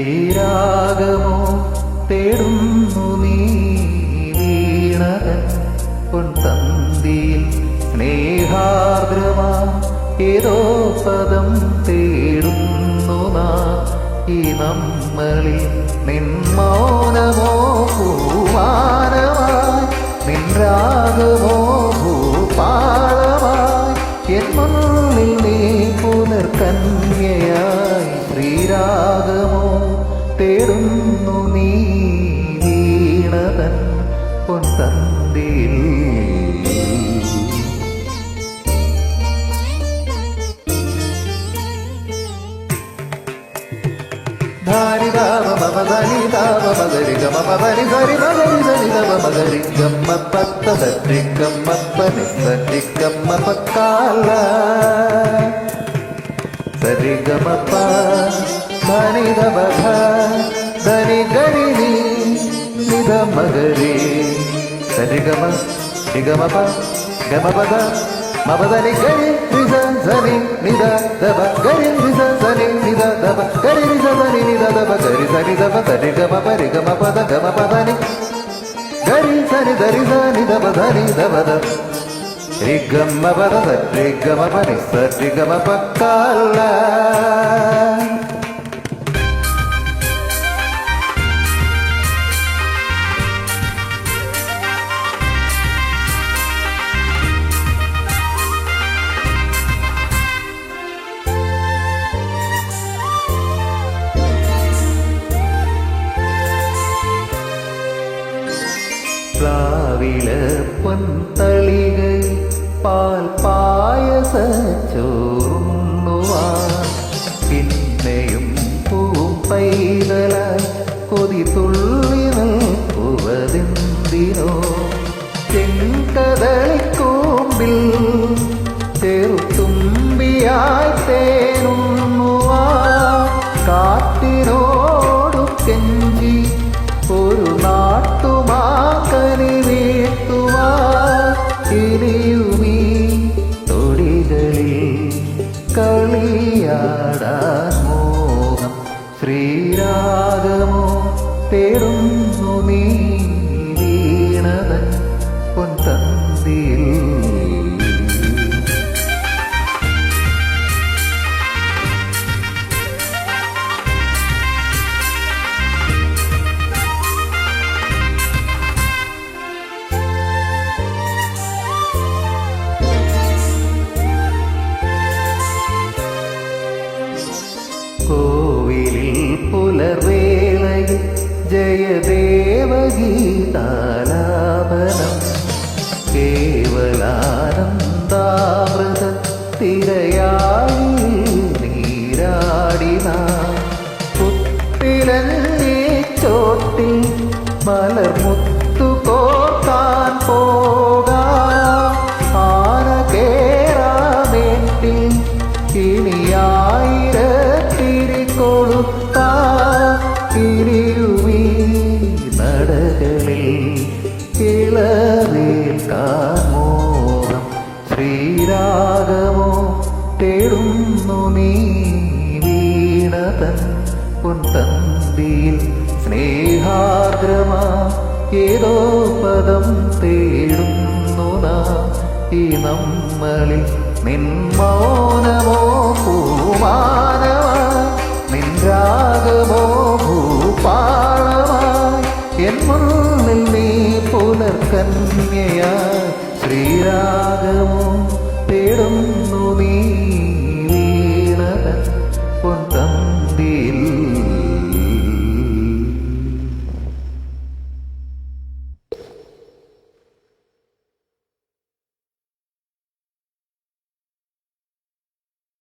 ശ്രീരാഗമോ തേടുന്നു നീ വീണതൻ പൊൻതന്തിയിൽ സ്നേഹാർദ്രമാ ഏതോ പദം തേടുന്നു നാം ഈ നമ്മളിൽ നിൻ മൗനമോ പൂവാനമായി നിൻ രാഗമോ ഭൂപാളമായി എൻ മുന്നിൽ നീ പുനർകന്യയായി ശ്രീരാഗമോ തേടുന്നു നീ വീണതൻ പൊൻതന്തിയിൽ ധാരി ദാവ മമ ധനി ദാവ മഗരി ഗമ മരി ധരി മഗരി ധനി ദവ മഗരി ഗമ്മ പത്ത ധരി ഗമ്മ പനി ധരി ഗമ്മ പക്കാല സരി ഗമ പ ധനി ദവ ധനി ഗരി നി നിധ മഗരി സരി ഗമ നിഗമ പ ഗമ പദ മപദനി ഗരി റിസ സനി നിധ ദബ ഗരി റിസ സനി നിധ ദബ ഗരി റിസ സനി നിധ ദബ ഗരി സനി ദബ ധരി ഗമ പരി ഗമ പദ ഗമ പദനി ഗരി സനി ധരി സനി ദബ ധനി ദബ ദ രി ഗമ പദ ധരി ഗമ പനി സരി ഗമ പക്കാല പ്ലാവില പൊൻതളികை പാൽ പായസച്ചോറുണ്ണുവാൻ പിന്നെയും പൂവും പൈതലായി കൊതി തുള്ളി നിൽക്കുവതെന്തിനോ ചെങ്കതളിക്കൂമ്പിൽ ചെറുത്തുമ്പിയായി തേനുണ്ണുവാൻ കാറ്റിനോടു കെഞ്ചി ഒരു നാട്ടുമാക്കനി വീട്ടുവാ ഇനിയുമീ തൊടികളിൽ കളിയാടാൻ മോഹം ശ്രീരാഗമോ തേടുന്നു നീ വീണതൻ പൊൻതന്തിയിൽ കോവിലിൽ പുലർവേളയിൽ ജയദേവഗീതാലാപനം കേവലാനന്ദാമൃത തിരയായി നീരാടിന പുത്തിലഞ്ഞേ ചോട്ടിൽ മലർമുത്തു കോർക്കാൻ പോകാം ആന കേറാമേട്ടിൽ ഇനിയായിരത്തിരി കൊടുത്ത ഇനിയുമീ നടകളിൽ ഇളവേൽക്കാൻ മോഹം ശ്രീരാഗമോ തേടുന്നു നീ വീണതൻ പൊൻതന്തിയിൽ സ്നേഹാർദ്രമാ ഏതോ പദം തേടുന്നു നാം ഈ നമ്മളിൽ നിൻ മൗനമോ പൂമാനമായി നിൻ രാഗമോ ഭൂപാളമായി എൻ മുന്നിൽ നീ പുനർകന്യയായി ശ്രീരാഗമോ തേടും